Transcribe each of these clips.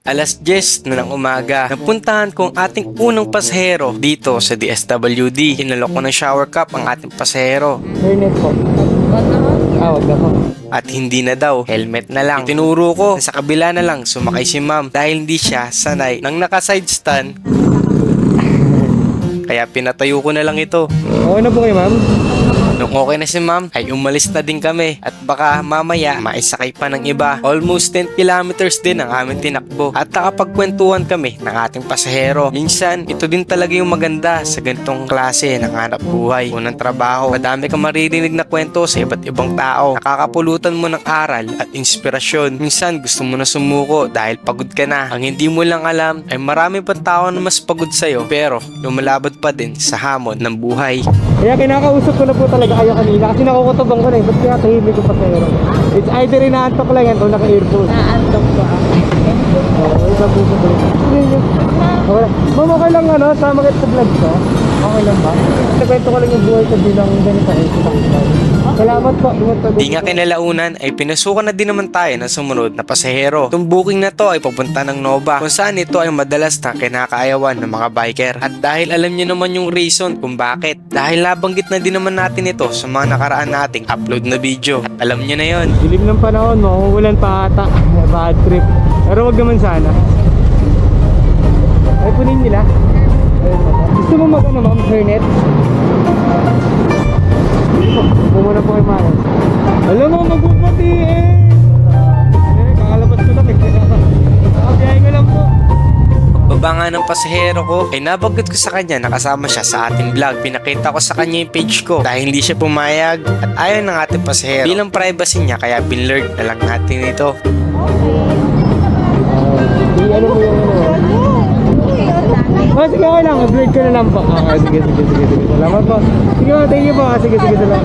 10:10 na ng umaga. Napuntahan ko ang ating unang pasahero dito sa DSWD. Inalok ko ng shower cup ang ating pasahero. Hernet po. Wag na po. At hindi na daw, helmet na lang. Itinuro ko na sa kabila na lang sumakay si ma'am dahil hindi siya sanay nang naka-side stand. Kaya pinatayo ko na lang ito. Okay na po kayo, ma'am? Nung okay na si ma'am, ay umalis na din kami at baka mamaya maisakay pa ng iba. Almost 10 kilometers din ang aming tinakbo at nakapagkwentuhan kami ng ating pasahero. Minsan, ito din talaga yung maganda sa ganitong klase ng hanap buhay. Unang trabaho, madami kang maririnig na kwento sa iba't ibang tao. Nakakapulutan mo ng aral at inspirasyon. Minsan, gusto mo na sumuko dahil pagod ka na. Ang hindi mo lang alam ay marami pang tao na mas pagod sa'yo pero lumalabot pa din sa hamon ng buhay. Kaya kinakausap ko na po talaga kayo kanina kasi nakukutubang ko na eh. Ba't kaya tahimik ko pa sa'yo? It's either inaantok lang yan o naka-earphone. Naantok ko ako. Oo, isa po sa vlog. Okay. Ma'am, okay lang sama kita sa vlog ko? Okay lang ba? Nakwento ko lang yung buhay ko bilang ganito eh. Salamat po. Di nga kinalaunan ay pinasukan na din naman tayo ng sumunod na pasahero. Itong booking na to ay papunta ng Nova kung saan ito ay madalas na kinakaayawan ng mga biker. At dahil alam niyo naman yung reason kung bakit. Dahil nabanggit na din naman natin ito sa mga nakaraan nating upload na video. At alam niyo na yon. Dilim ng panahon, makukulan pa ata. Bad trip. Pero wag naman sana. Ay, punin nila. Gusto mo ma'am, hernet? Muna po kayo maayos. Alam mo, magpupati eh. Kakalabas ko lang eh. Kabiyahin ko lang po. Pagbaba nga ng pasahero ko ay nabanggit ko sa kanya na kasama siya sa ating vlog. Pinakita ko sa kanya yung page ko dahil hindi siya pumayag at ayaw ng ating pasahero. Bilang privacy niya kaya binlurred na lang natin ito. Ano mo yung sige, okay lang. Upload ko na lang po. Okay, sige. Salamat po. Sige po, thank you po. Sige, salamat.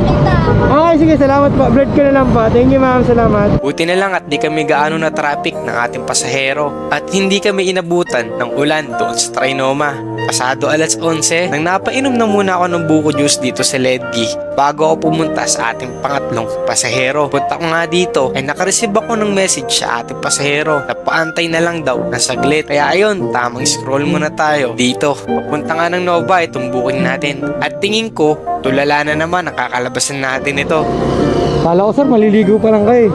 Okay, sige, salamat po. Upload ko na lang po. Thank you, ma'am. Salamat. Buti na lang at di kami gaano na traffic ng ating pasahero at hindi kami inabutan ng ulan doon sa Trinoma. Pasado 11:00 nang napainom na muna ako ng buko juice dito sa Ledgi bago ako pumunta sa ating pangatlong pasahero. Punta ko nga dito ay nakareceive ako ng message sa ating pasahero na paantay na lang daw na saglit. Kaya ayun, tamang scroll muna tayo dito. Papunta nga ng Nova itong booking natin at tingin ko tulala na naman ang kakalabasan natin ito. Kala ko sir, maliligo pa lang kayo.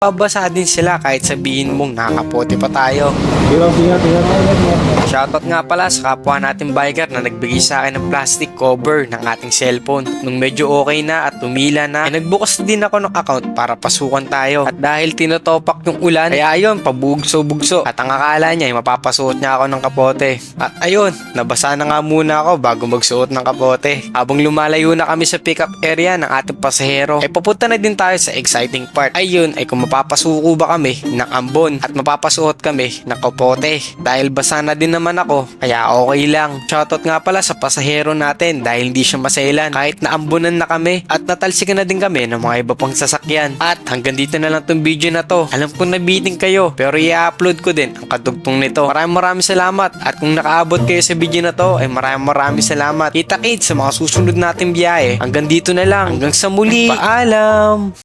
Pabasa din sila kahit sabihin mong nakapote pa tayo. Ingat. Shoutout nga pala sa kapwa nating biker na nagbigay sa akin ng plastic cover ng ating cellphone. Nung medyo okay na at tumila na, ay nagbukas din ako ng account para pasukan tayo. At dahil tinotopak yung ulan, kaya ayun, pabugso-bugso. At ang akala niya ay mapapasuot niya ako ng kapote. At ayun, nabasa na nga muna ako bago magsuot ng kapote. Habang lumalayo na kami sa pickup area ng ating pasahero, ay papunta na din tayo sa exciting part. Ayun, ay kung mapapasuko ba kami ng ambon at mapapasuot kami ng kapote. Dahil basa na din naman ako, kaya okay lang. Shoutout nga pala sa pasahero natin dahil hindi siya masailan kahit naambunan na kami at natalsikan na din kami ng mga iba pang sasakyan. At hanggang dito na lang tong video na to. Alam ko nabiting kayo pero i-upload ko din ang kadugtong nito. Maraming salamat at kung nakaabot kayo sa video na to ay maraming salamat. Kita-kits sa mga susunod nating biyahe. Hanggang dito na lang. Hanggang sa muli. Paalam!